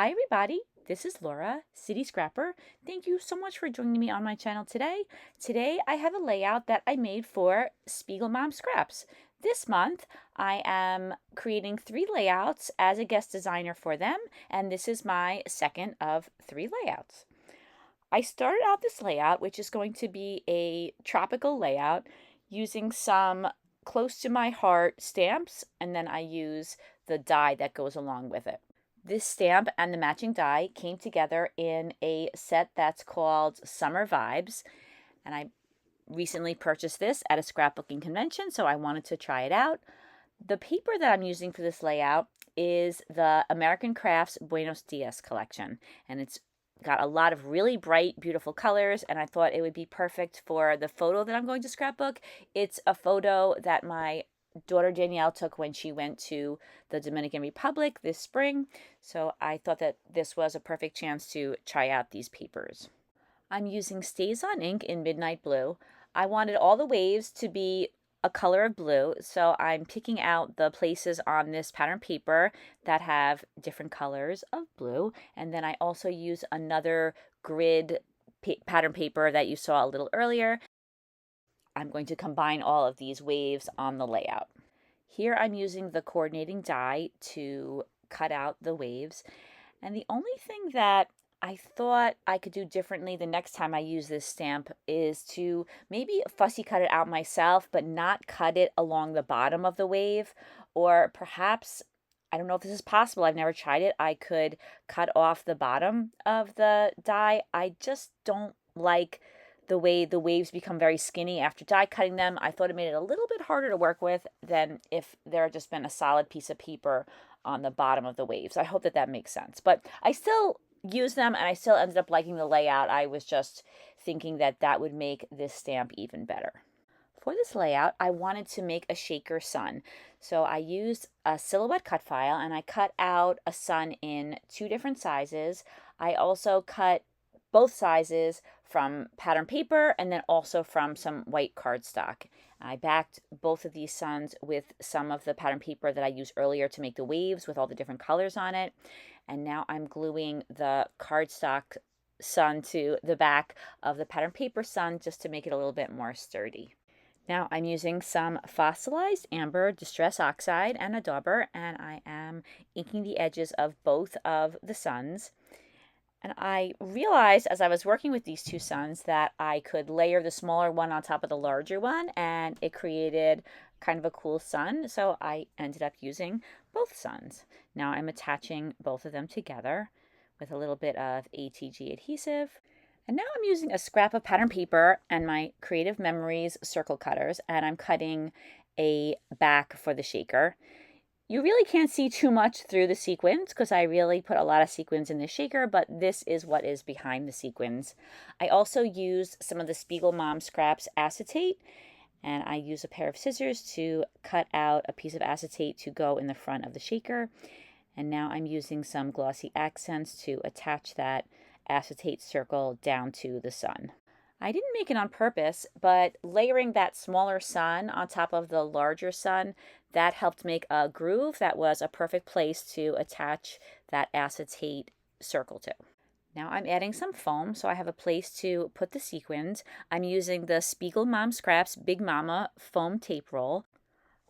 Hi everybody, this is Laura, City Scrapper. Thank you so much for joining me on my channel today. Today I have a layout that I made for Spiegelmom Scraps. This month I am creating 3 layouts as a guest designer for them, and this is my second of 3 layouts. I started out this layout, which is going to be a tropical layout, using some close to my heart stamps, and then I use the die that goes along with it. This stamp and the matching die came together in a set that's called Summer Vibes, and I recently purchased this at a scrapbooking convention, so I wanted to try it out. The paper that I'm using for this layout is the American Crafts Buenos Dias collection, and it's got a lot of really bright, beautiful colors, and I thought it would be perfect for the photo that I'm going to scrapbook. It's a photo that my daughter Danielle took when she went to the Dominican Republic this spring, so I thought that this was a perfect chance to try out these papers. I'm using Staz On ink in Midnight Blue. I wanted all the waves to be a color of blue, so I'm picking out the places on this pattern paper that have different colors of blue, and then I also use another grid pattern paper that you saw a little earlier. I'm going to combine all of these waves on the layout. Here I'm using the coordinating die to cut out the waves, and the only thing that I thought I could do differently the next time I use this stamp is to maybe fussy cut it out myself, but not cut it along the bottom of the wave. Or perhaps, I don't know if this is possible, I've never tried it, I could cut off the bottom of the die. I just don't like the way the waves become very skinny after die cutting them. I thought it made it a little bit harder to work with than if there had just been a solid piece of paper on the bottom of the waves. I hope that that makes sense. But I still use them, and I still ended up liking the layout. I was just thinking that that would make this stamp even better. For this layout, I wanted to make a shaker sun. So I used a silhouette cut file, and I cut out a sun in 2 different sizes. I also cut both sizes from pattern paper and then also from some white cardstock. I backed both of these suns with some of the pattern paper that I used earlier to make the waves with all the different colors on it. And now I'm gluing the cardstock sun to the back of the pattern paper sun just to make it a little bit more sturdy. Now I'm using some fossilized amber distress oxide and a dauber, and I am inking the edges of both of the suns. And I realized as I was working with these 2 suns that I could layer the smaller one on top of the larger one, and it created kind of a cool sun. So I ended up using both suns. Now I'm attaching both of them together with a little bit of ATG adhesive. And now I'm using a scrap of pattern paper and my Creative Memories circle cutters, and I'm cutting a back for the shaker. You really can't see too much through the sequins because I really put a lot of sequins in the shaker, but this is what is behind the sequins. I also used some of the Spiegelmom Scraps acetate, and I use a pair of scissors to cut out a piece of acetate to go in the front of the shaker. And now I'm using some Glossy Accents to attach that acetate circle down to the sun. I didn't make it on purpose, but layering that smaller sun on top of the larger sun, that helped make a groove that was a perfect place to attach that acetate circle to. Now I'm adding some foam, so I have a place to put the sequins. I'm using the Spiegelmom Scraps Big Mama foam tape roll.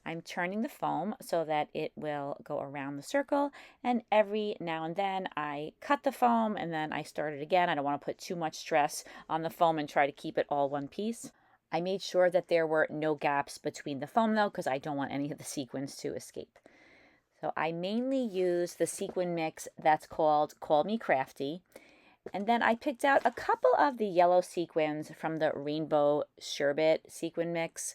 I'm turning the foam so that it will go around the circle, and every now and then I cut the foam and then I start it again. I don't want to put too much stress on the foam and try to keep it all one piece. I made sure that there were no gaps between the foam though, because I don't want any of the sequins to escape. So I mainly use the sequin mix that's called Me Crafty. And then I picked out a couple of the yellow sequins from the Rainbow Sherbet sequin mix.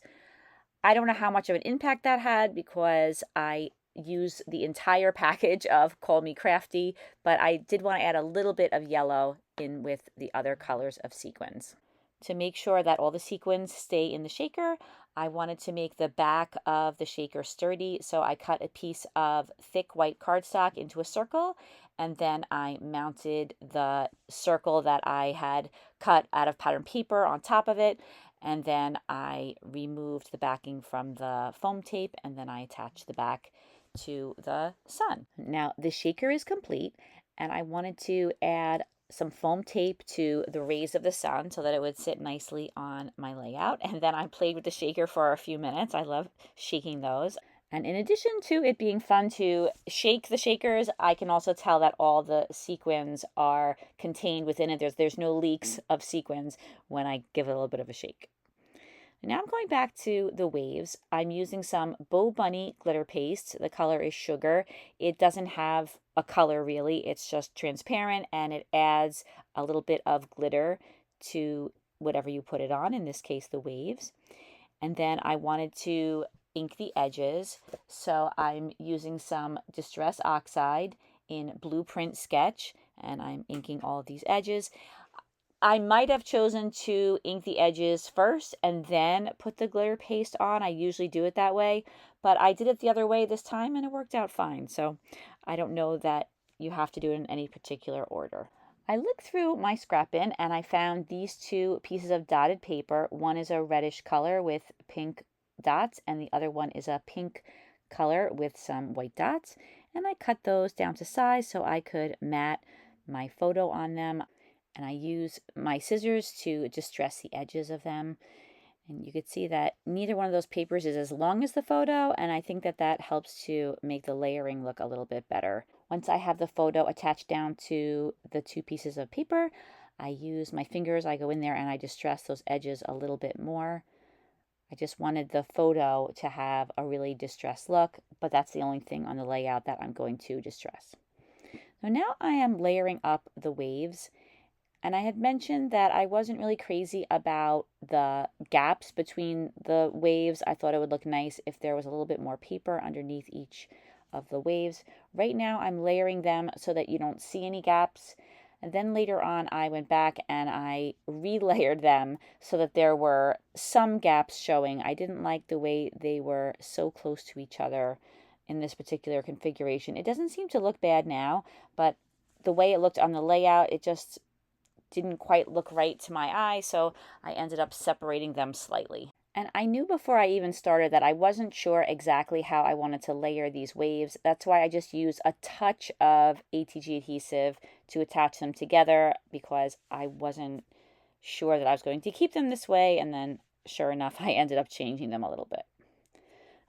I don't know how much of an impact that had because I used the entire package of Me Crafty, but I did want to add a little bit of yellow in with the other colors of sequins. To make sure that all the sequins stay in the shaker, I wanted to make the back of the shaker sturdy, so I cut a piece of thick white cardstock into a circle, and then I mounted the circle that I had cut out of pattern paper on top of it, and then I removed the backing from the foam tape, and then I attached the back to the sun. Now the shaker is complete, and I wanted to add some foam tape to the rays of the sun so that it would sit nicely on my layout. And then I played with the shaker for a few minutes. I love shaking those. And in addition to it being fun to shake the shakers, I can also tell that all the sequins are contained within it. There's no leaks of sequins when I give it a little bit of a shake. Now I'm going back to the waves. I'm using some Bow Bunny glitter paste. The color is Sugar. It doesn't have a color really. It's just transparent and it adds a little bit of glitter to whatever you put it on, in this case the waves. And then I wanted to ink the edges. So I'm using some Distress Oxide in Blueprint Sketch and I'm inking all of these edges. I might have chosen to ink the edges first and then put the glitter paste on. I usually do it that way, but I did it the other way this time and it worked out fine. So I don't know that you have to do it in any particular order. I looked through my scrap bin and I found these two pieces of dotted paper. One is a reddish color with pink dots and the other one is a pink color with some white dots. And I cut those down to size so I could mat my photo on them. And I use my scissors to distress the edges of them. And you could see that neither one of those papers is as long as the photo, and I think that that helps to make the layering look a little bit better. Once I have the photo attached down to the two pieces of paper, I use my fingers, I go in there and I distress those edges a little bit more. I just wanted the photo to have a really distressed look, but that's the only thing on the layout that I'm going to distress. So now I am layering up the waves. And I had mentioned that I wasn't really crazy about the gaps between the waves. I thought it would look nice if there was a little bit more paper underneath each of the waves. Right now I'm layering them so that you don't see any gaps. And then later on I went back and I relayered them so that there were some gaps showing. I didn't like the way they were so close to each other in this particular configuration. It doesn't seem to look bad now, but the way it looked on the layout, it just didn't quite look right to my eye, so I ended up separating them slightly. And I knew before I even started that I wasn't sure exactly how I wanted to layer these waves. That's why I just used a touch of ATG adhesive to attach them together, because I wasn't sure that I was going to keep them this way, and then sure enough I ended up changing them a little bit.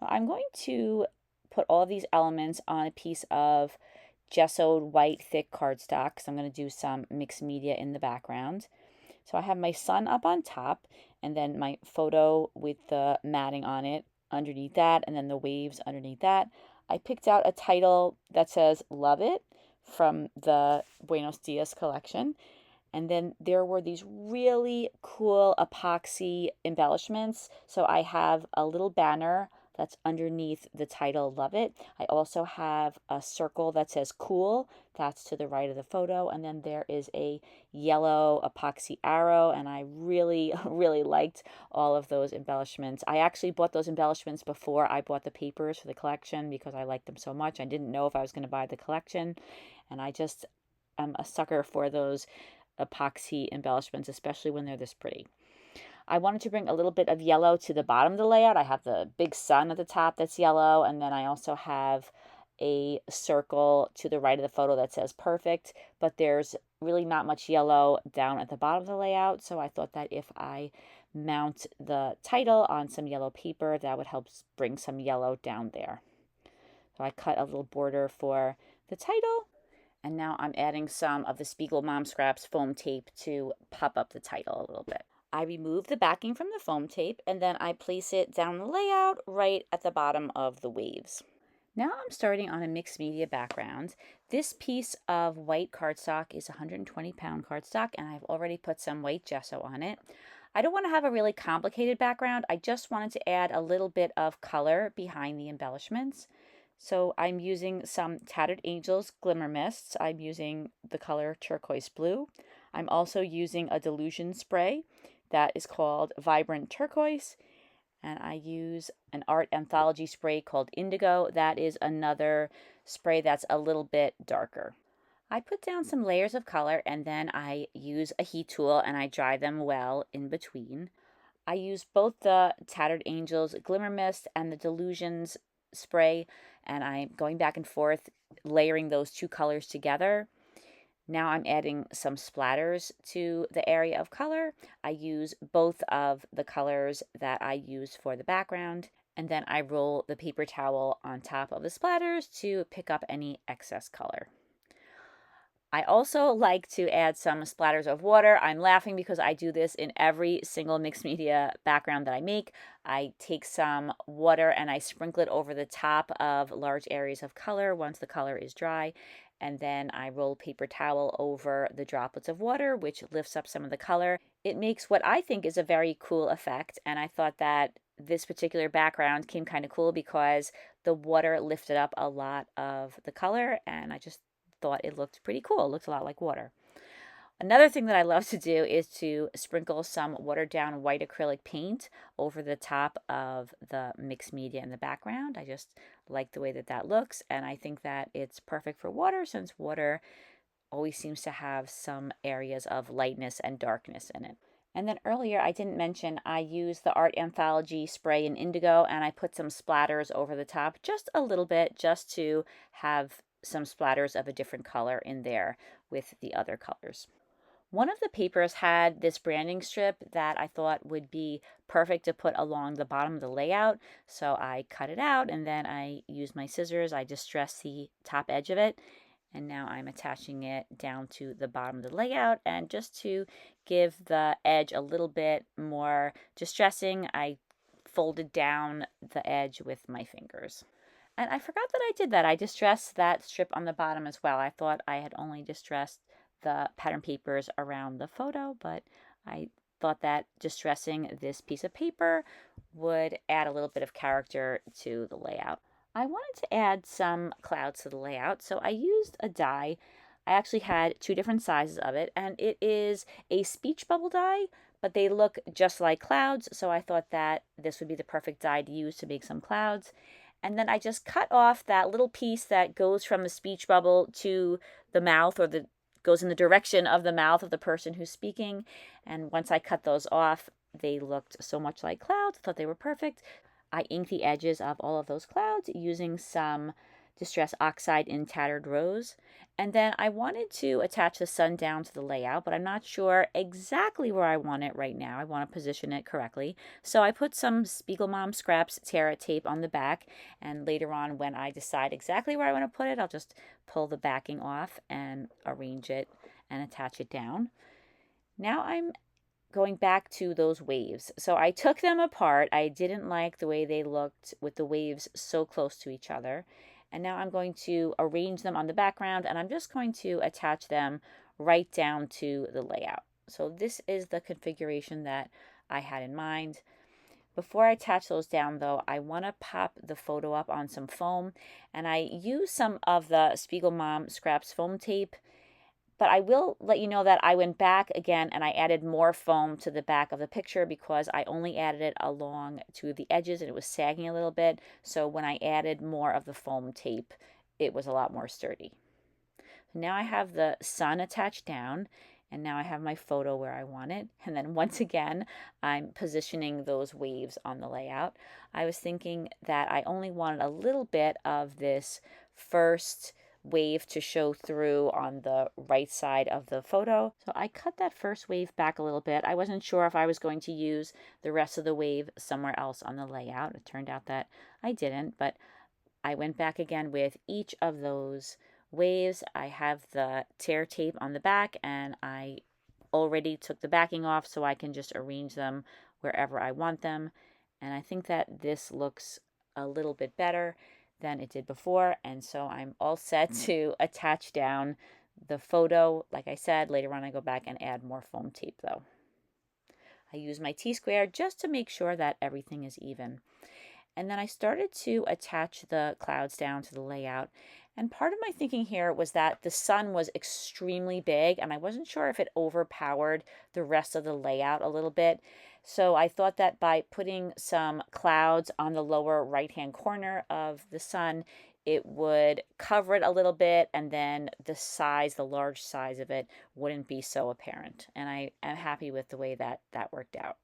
I'm going to put all of these elements on a piece of gessoed white thick cardstock because I'm going to do some mixed media in the background. So I have my sun up on top and then my photo with the matting on it underneath that, and then the waves underneath that. I picked out a title that says Love It from the Buenos Dias collection. And then there were these really cool epoxy embellishments. So I have a little banner that's underneath the title Love It. I also have a circle that says Cool. That's to the right of the photo. And then there is a yellow epoxy arrow. And I really, really liked all of those embellishments. I actually bought those embellishments before I bought the papers for the collection because I liked them so much. I didn't know if I was going to buy the collection. And I just am a sucker for those epoxy embellishments, especially when they're this pretty. I wanted to bring a little bit of yellow to the bottom of the layout. I have the big sun at the top that's yellow, and then I also have a circle to the right of the photo that says perfect, but there's really not much yellow down at the bottom of the layout, so I thought that if I mount the title on some yellow paper, that would help bring some yellow down there. So I cut a little border for the title, and now I'm adding some of the Spiegelmom Scraps foam tape to pop up the title a little bit. I remove the backing from the foam tape and then I place it down the layout right at the bottom of the waves. Now I'm starting on a mixed media background. This piece of white cardstock is 120-pound cardstock and I've already put some white gesso on it. I don't want to have a really complicated background. I just wanted to add a little bit of color behind the embellishments. So I'm using some Tattered Angels Glimmer Mists. I'm using the color turquoise blue. I'm also using a Dylusion spray that is called Vibrant Turquoise. And I use an art anthology spray called Indigo. That is another spray that's a little bit darker. I put down some layers of color and then I use a heat tool and I dry them well in between. I use both the Tattered Angels Glimmer Mist and the Dylusions spray, and I'm going back and forth layering those two colors together. Now I'm adding some splatters to the area of color. I use both of the colors that I used for the background, and then I roll the paper towel on top of the splatters to pick up any excess color. I also like to add some splatters of water. I'm laughing because I do this in every single mixed media background that I make. I take some water and I sprinkle it over the top of large areas of color once the color is dry. And then I roll paper towel over the droplets of water, which lifts up some of the color. It makes what I think is a very cool effect. And I thought that this particular background came kind of cool because the water lifted up a lot of the color, and I just thought it looked pretty cool. It looked a lot like water. Another thing that I love to do is to sprinkle some watered down white acrylic paint over the top of the mixed media in the background. I just like the way that that looks, and I think that it's perfect for water since water always seems to have some areas of lightness and darkness in it. And then earlier I didn't mention I used the Art Anthology spray in indigo, and I put some splatters over the top, just a little bit, just to have some splatters of a different color in there with the other colors. One of the papers had this branding strip that I thought would be perfect to put along the bottom of the layout. So I cut it out and then I used my scissors. I distressed the top edge of it. And now I'm attaching it down to the bottom of the layout. And just to give the edge a little bit more distressing, I folded down the edge with my fingers. And I forgot that I did that. I distressed that strip on the bottom as well. I thought I had only distressed the pattern papers around the photo, but I thought that distressing this piece of paper would add a little bit of character to the layout. I wanted to add some clouds to the layout, so I used a die. I actually had two different sizes of it, and it is a speech bubble die, but they look just like clouds, so I thought that this would be the perfect die to use to make some clouds. And then I just cut off that little piece that goes from the speech bubble to the mouth, or the goes in the direction of the mouth of the person who's speaking. And once I cut those off, they looked so much like clouds. I thought they were perfect. I inked the edges of all of those clouds using some Distress Oxide in Tattered Rose. And then I wanted to attach the sun down to the layout, but I'm not sure exactly where I want it right now. I want to position it correctly. So I put some Spiegelmom Scraps tear tape on the back, and later on when I decide exactly where I want to put it, I'll just pull the backing off and arrange it and attach it down. Now I'm going back to those waves. So I took them apart. I didn't like the way they looked with the waves so close to each other. And now I'm going to arrange them on the background, and I'm just going to attach them right down to the layout. So this is the configuration that I had in mind. Before I attach those down though, I want to pop the photo up on some foam, and I use some of the Spiegelmom Scraps foam tape. But I will let you know that I went back again and I added more foam to the back of the picture because I only added it along to the edges and it was sagging a little bit. So when I added more of the foam tape, it was a lot more sturdy. Now I have the sun attached down, and now I have my photo where I want it. And then once again, I'm positioning those waves on the layout. I was thinking that I only wanted a little bit of this first wave to show through on the right side of the photo. So I cut that first wave back a little bit. I wasn't sure if I was going to use the rest of the wave somewhere else on the layout. It turned out that I didn't, but I went back again with each of those waves. I have the tear tape on the back, and I already took the backing off so I can just arrange them wherever I want them. And I think that this looks a little bit better than it did before, and so I'm all set to attach down the photo. Like I said, later on I go back and add more foam tape though. I use my T-square just to make sure that everything is even. And then I started to attach the clouds down to the layout. And part of my thinking here was that the sun was extremely big, and I wasn't sure if it overpowered the rest of the layout a little bit. So I thought that by putting some clouds on the lower right-hand corner of the sun, it would cover it a little bit, and then the size, the large size of it, wouldn't be so apparent. And I am happy with the way that that worked out.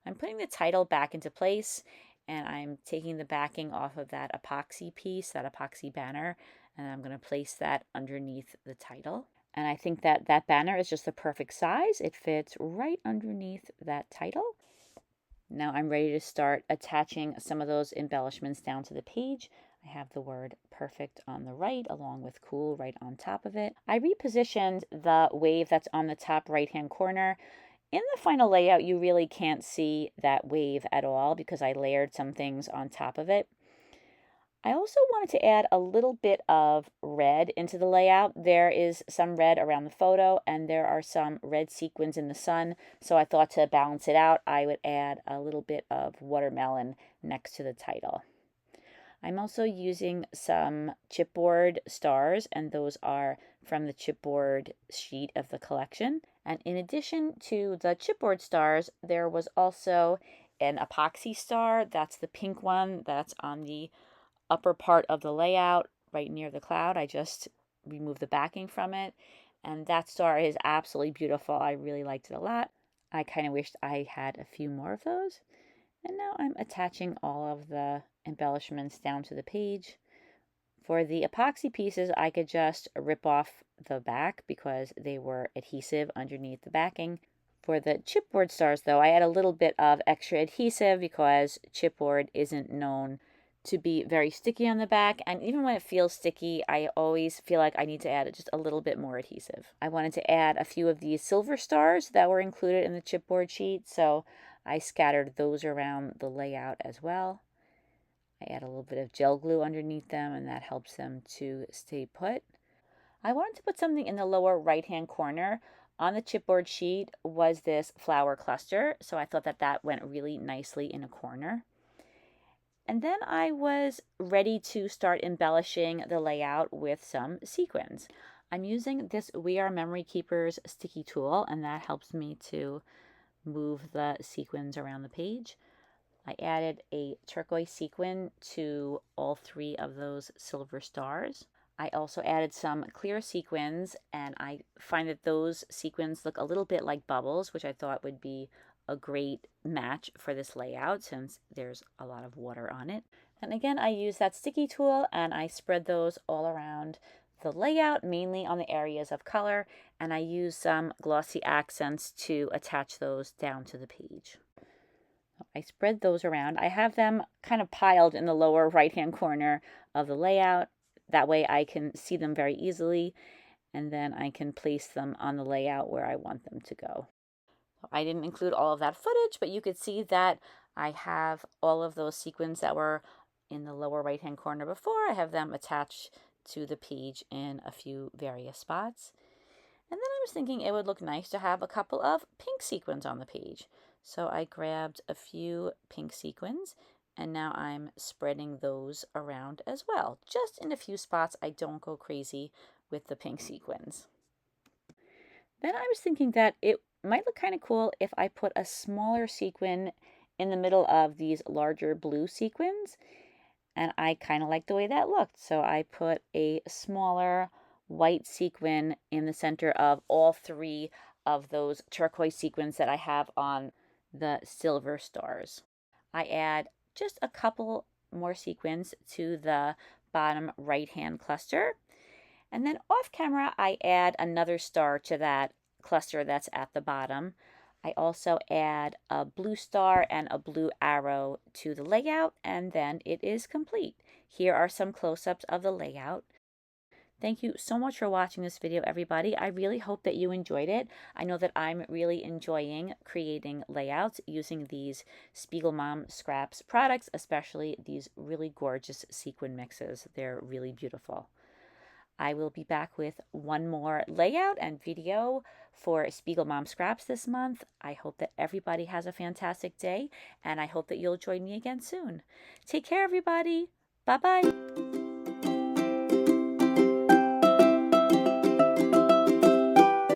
I'm putting the title back into place, and I'm taking the backing off of that epoxy piece, that epoxy banner, and I'm going to place that underneath the title. And I think that that banner is just the perfect size. It fits right underneath that title. Now I'm ready to start attaching some of those embellishments down to the page. I have the word perfect on the right along with cool right on top of it. I repositioned the wave that's on the top right hand corner. In the final layout, you really can't see that wave at all because I layered some things on top of it. I also wanted to add a little bit of red into the layout. There is some red around the photo and there are some red sequins in the sun. So I thought to balance it out, I would add a little bit of watermelon next to the title. I'm also using some chipboard stars, and those are from the chipboard sheet of the collection. And in addition to the chipboard stars, there was also an epoxy star. That's the pink one that's on the upper part of the layout right near the cloud. I just removed the backing from it, and that star is absolutely beautiful. I really liked it a lot. I kind of wished I had a few more of those. And now I'm attaching all of the embellishments down to the page. For the epoxy pieces, I could just rip off the back because they were adhesive underneath the backing. For the chipboard stars, though, I add a little bit of extra adhesive because chipboard isn't known to be very sticky on the back, and even when it feels sticky, I always feel like I need to add just a little bit more adhesive. I wanted to add a few of these silver stars that were included in the chipboard sheet, so I scattered those around the layout as well. I add a little bit of gel glue underneath them, and that helps them to stay put. I wanted to put something in the lower right hand corner. On the chipboard sheet was this flower cluster, so I thought that that went really nicely in a corner. And then I was ready to start embellishing the layout with some sequins. I'm using this We Are Memory Keepers sticky tool, and that helps me to move the sequins around the page. I added a turquoise sequin to all three of those silver stars. I also added some clear sequins, and I find that those sequins look a little bit like bubbles, which I thought would be a great match for this layout since there's a lot of water on it. And again, I use that sticky tool and I spread those all around the layout, mainly on the areas of color, and I use some Glossy Accents to attach those down to the page. I spread those around. I have them kind of piled in the lower right-hand corner of the layout. That way I can see them very easily, and then I can place them on the layout where I want them to go. I didn't include all of that footage, but you could see that I have all of those sequins that were in the lower right-hand corner before. I have them attached to the page in a few various spots. And then I was thinking it would look nice to have a couple of pink sequins on the page. So I grabbed a few pink sequins, and now I'm spreading those around as well. Just in a few spots, I don't go crazy with the pink sequins. Then I was thinking that it might look kind of cool if I put a smaller sequin in the middle of these larger blue sequins, and I kind of like the way that looked. So I put a smaller white sequin in the center of all three of those turquoise sequins that I have on the silver stars. I add just a couple more sequins to the bottom right hand cluster, and then off camera I add another star to that cluster that's at the bottom. I also add a blue star and a blue arrow to the layout, and then it is complete. Here are some close-ups of the layout. Thank you so much for watching this video, everybody. I really hope that you enjoyed it. I know that I'm really enjoying creating layouts using these Spiegelmom Scraps products, especially these really gorgeous sequin mixes. They're really beautiful. I will be back with one more layout and video for Spiegelmom Scraps this month. I hope that everybody has a fantastic day, and I hope that you'll join me again soon. Take care, everybody. Bye-bye.